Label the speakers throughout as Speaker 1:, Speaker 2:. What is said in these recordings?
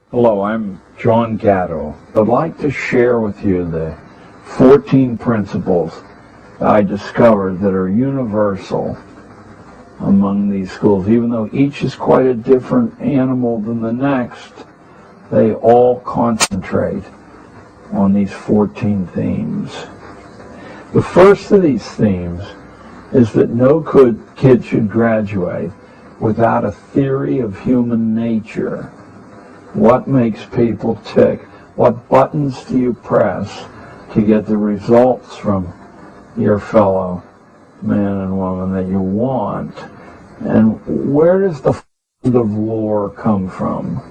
Speaker 1: Hello, I'm John Gatto. I'd like to share with you the 14 principles I discovered that are universal among these schools. Even though each is quite a different animal than the next, they all concentrate on these 14 themes. The first of these themes is that no kid should graduate without a theory of human nature. What makes people tick? What buttons do you press to get the results from your fellow man and woman that you want? And where does the fund of lore come from?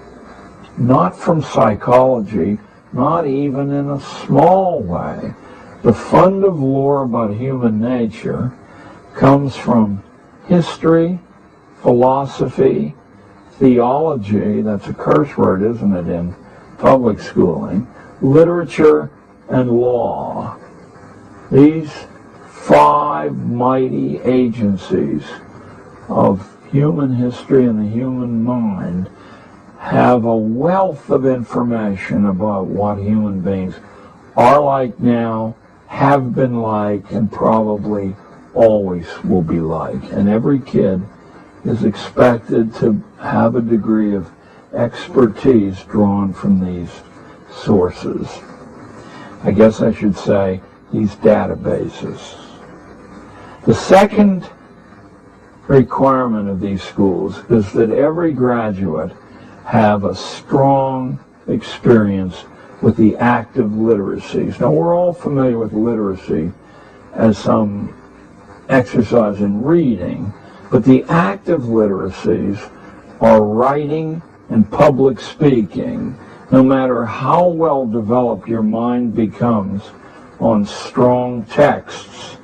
Speaker 1: Not from psychology, not even in a small way. The fund of lore about human nature comes from history, philosophy, theology, that's a curse word, isn't it, in public schooling, literature, and law. These 5 mighty agencies of human history and the human mind have a wealth of information about what human beings are like now, have been like, and probably always will be like. And every kid is expected to have a degree of expertise drawn from these sources. I guess I should say these databases. The second requirement of these schools is that every graduate have a strong experience with the active literacies. Now, we're all familiar with literacy as some exercise in reading, but the active literacies are writing and public speaking. No matter how well developed your mind becomes on strong texts,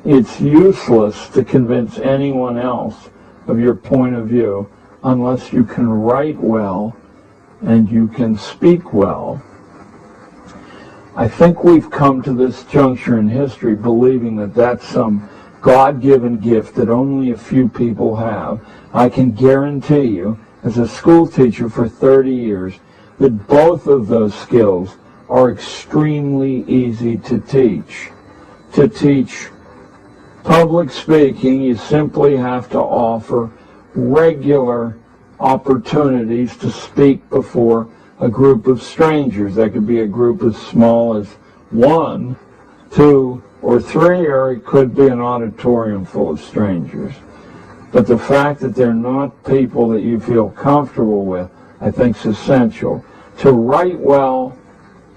Speaker 1: it's useless to convince anyone else of your point of view unless you can write well and you can speak well. I think we've come to this juncture in history believing that that's some God-given gift that only a few people have. I can guarantee you, as a school teacher for 30 years, that both of those skills are extremely easy to teach. To teach public speaking, you simply have to offer regular opportunities to speak before a group of strangers. That could be a group as small as 1, 2, or 3, or it could be an auditorium full of strangers. But the fact that they're not people that you feel comfortable with, I think, is essential. To write well,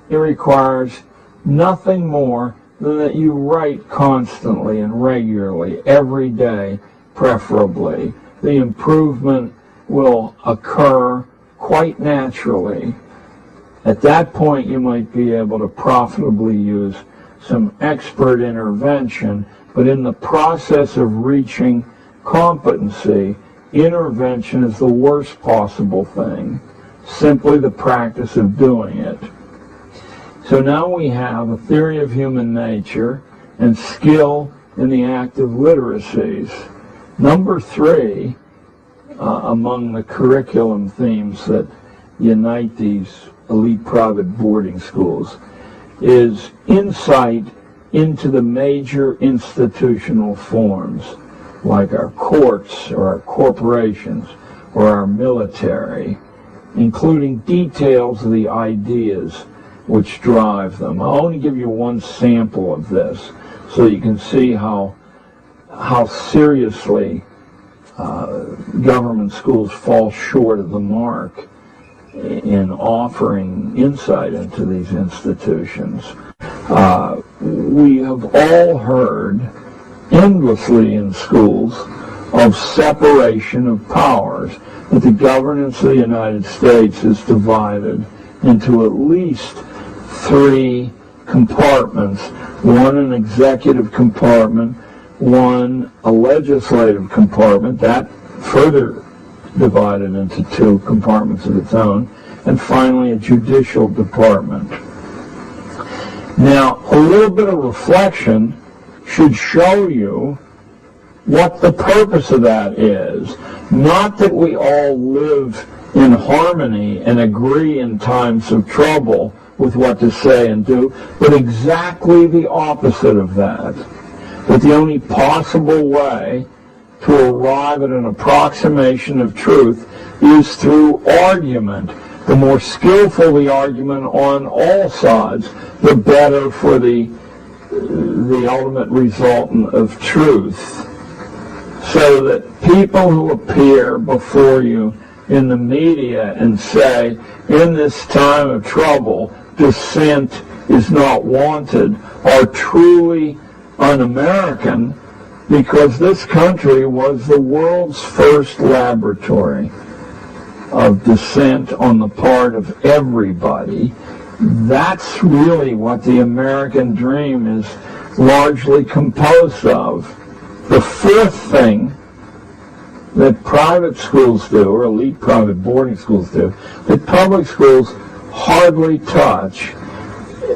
Speaker 1: it requires nothing more than that you write constantly and regularly, every day, preferably. The improvement will occur quite naturally. At that point, you might be able to profitably use some expert intervention, but in the process of reaching competency, intervention is the worst possible thing, simply the practice of doing it. So now we have a theory of human nature and skill in the active literacies. Number 3, among the curriculum themes that unite these elite private boarding schools, is insight into the major institutional forms, like our courts or our corporations or our military, including details of the ideas which drive them. I'll only give you one sample of this so you can see how seriously government schools fall short of the mark in offering insight into these institutions. We have all heard endlessly in schools of separation of powers, that the governance of the United States is divided into at least 3 compartments. 1, an executive compartment, 1, a legislative compartment, that further divided into 2 compartments of its own, and finally a judicial department. Now, a little bit of reflection should show you what the purpose of that is. Not that we all live in harmony and agree in times of trouble with what to say and do, but exactly the opposite of that. That the only possible way to arrive at an approximation of truth is through argument. The more skillful the argument on all sides, the better for the ultimate resultant of truth. So that people who appear before you in the media and say, in this time of trouble, dissent is not wanted, are truly un-American, because this country was the world's first laboratory of dissent on the part of everybody. That's really what the American dream is largely composed of. The fourth thing that private schools do, or elite private boarding schools do, that public schools hardly touch,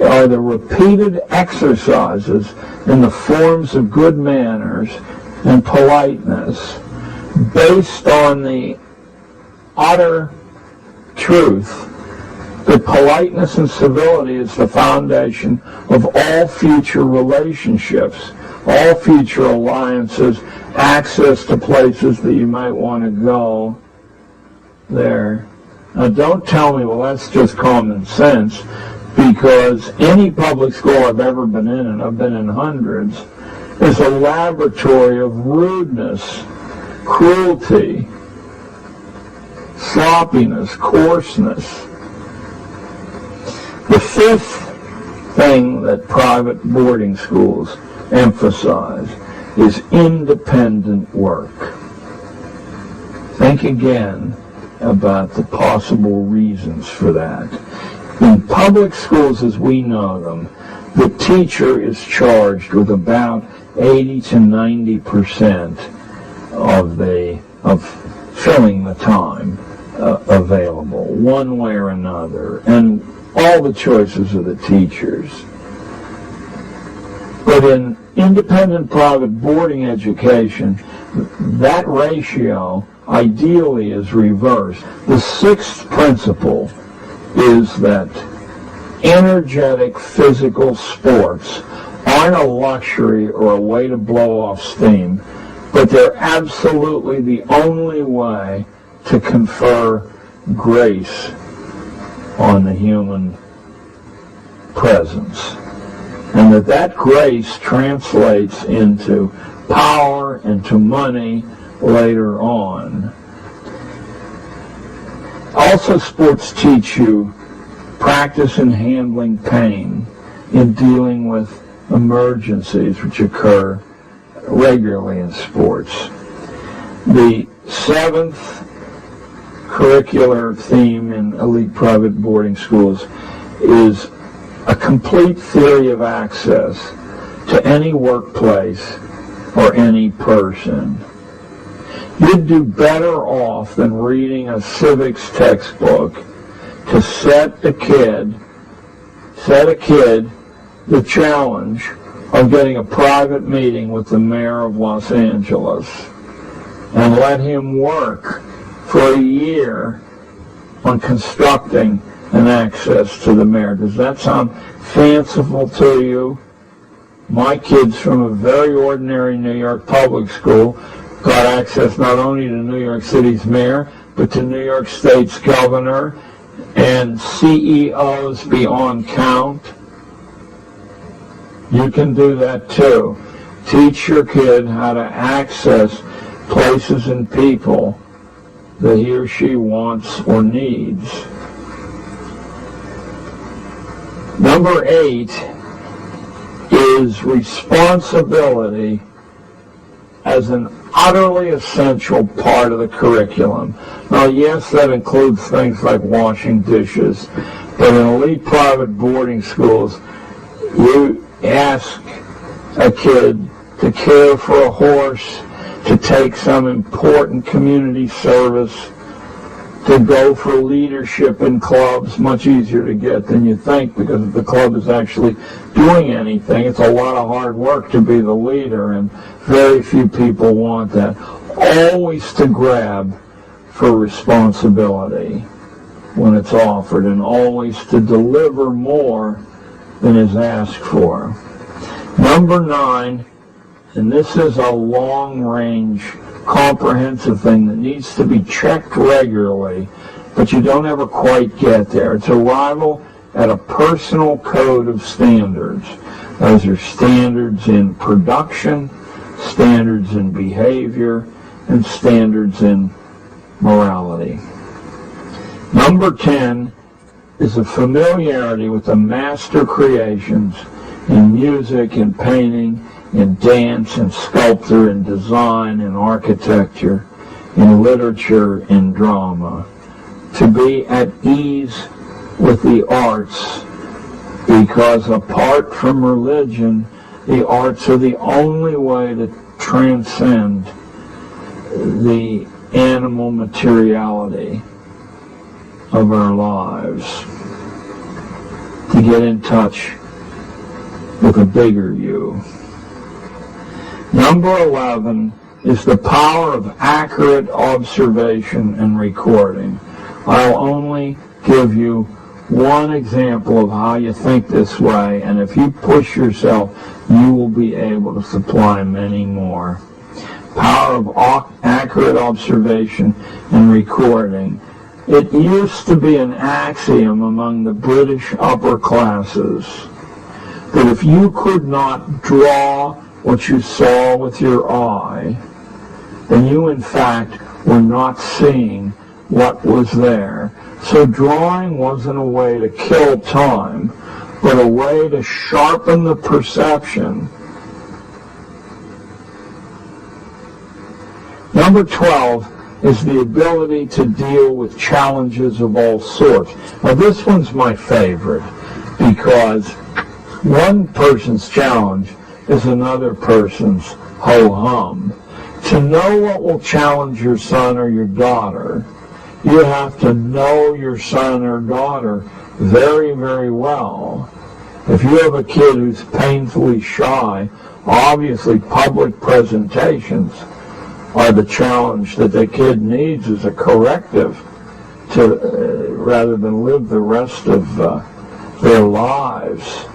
Speaker 1: are the repeated exercises in the forms of good manners and politeness based on the utter truth that politeness and civility is the foundation of all future relationships, all future alliances, access to places that you might want to go there. Now don't tell me, well, that's just common sense, because any public school I've ever been in, and I've been in hundreds, is a laboratory of rudeness, cruelty, sloppiness, coarseness. The fifth thing that private boarding schools emphasize is independent work. Think again about the possible reasons for that. In public schools as we know them, the teacher is charged with about 80 to 90% of filling the time available, one way or another, and all the choices of the teachers. But in independent private boarding education, that ratio ideally is reversed. The sixth principle is that energetic physical sports aren't a luxury or a way to blow off steam, but they're absolutely the only way to confer grace on the human presence. And that grace translates into power, into money later on. Also, sports teach you practice in handling pain, in dealing with emergencies which occur regularly in sports. The seventh curricular theme in elite private boarding schools is a complete theory of access to any workplace or any person. You'd do better off than reading a civics textbook to set a kid the challenge of getting a private meeting with the mayor of Los Angeles and let him work for a year on constructing an access to the mayor. Does that sound fanciful to you? My kids from a very ordinary New York public school got access not only to New York City's mayor, but to New York State's governor and CEOs beyond count. You can do that too. Teach your kid how to access places and people that he or she wants or needs. Number 8 is responsibility as an utterly essential part of the curriculum. Now, yes, that includes things like washing dishes, but in elite private boarding schools, you ask a kid to care for a horse, to take some important community service, to go for leadership in clubs. Much easier to get than you think, because if the club is actually doing anything, it's a lot of hard work to be the leader, and very few people want that. Always to grab for responsibility when it's offered, and always to deliver more than is asked for. Number 9, and this is a long-range, comprehensive thing that needs to be checked regularly, but you don't ever quite get there. It's arrival at a personal code of standards. Those are standards in production, standards in behavior, and standards in morality. Number 10 is a familiarity with the master creations in music, in painting, in dance, in sculpture, in design, in architecture, in literature, in drama. To be at ease with the arts, because apart from religion, the arts are the only way to transcend the animal materiality of our lives, to get in touch with a bigger you. Number 11 is the power of accurate observation and recording. I'll only give you one example of how you think this way, and if you push yourself, you will be able to supply many more. Power of accurate observation and recording. It used to be an axiom among the British upper classes that if you could not draw what you saw with your eye, then you in fact were not seeing what was there. So drawing wasn't a way to kill time, but a way to sharpen the perception. Number 12 is the ability to deal with challenges of all sorts. Now this one's my favorite, because one person's challenge is another person's ho-hum. To know what will challenge your son or your daughter, you have to know your son or daughter very, very well. If you have a kid who's painfully shy, obviously public presentations are the challenge that the kid needs as a corrective to rather than live the rest of their lives.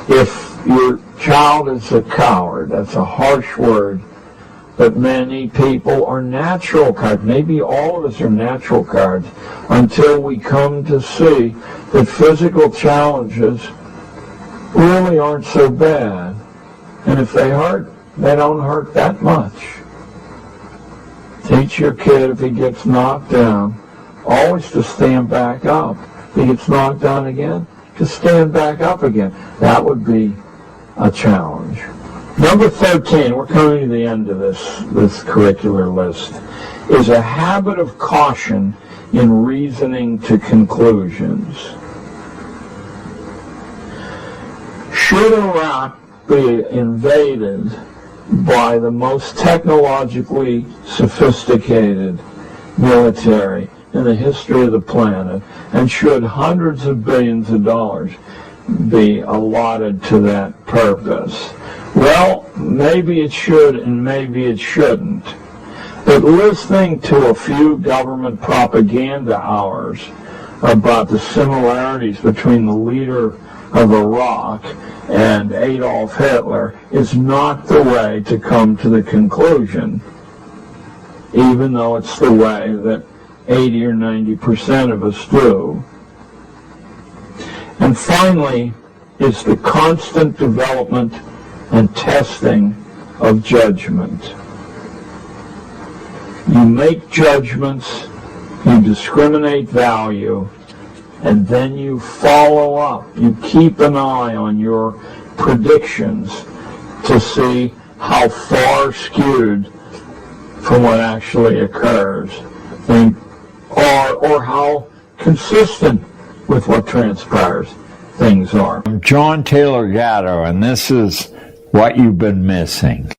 Speaker 1: If your child is a coward, that's a harsh word, but many people are natural cowards. Maybe all of us are natural cowards until we come to see that physical challenges really aren't so bad. And if they hurt, they don't hurt that much. Teach your kid, if he gets knocked down, always to stand back up. If he gets knocked down again, to stand back up again. That would be a challenge. Number 13, we're coming to the end of this curricular list, is a habit of caution in reasoning to conclusions. Should Iraq be invaded by the most technologically sophisticated military in the history of the planet, and should hundreds of billions of dollars be allotted to that purpose? Well, maybe it should and maybe it shouldn't. But listening to a few government propaganda hours about the similarities between the leader of Iraq and Adolf Hitler is not the way to come to the conclusion, even though it's the way that 80 or 90% of us do. And finally is the constant development and testing of judgment. You make judgments, you discriminate value, and then you follow up. You keep an eye on your predictions to see how far skewed from what actually occurs, or how consistent with what transpires things are.
Speaker 2: I'm John Taylor Gatto, and this is What You've Been Missing.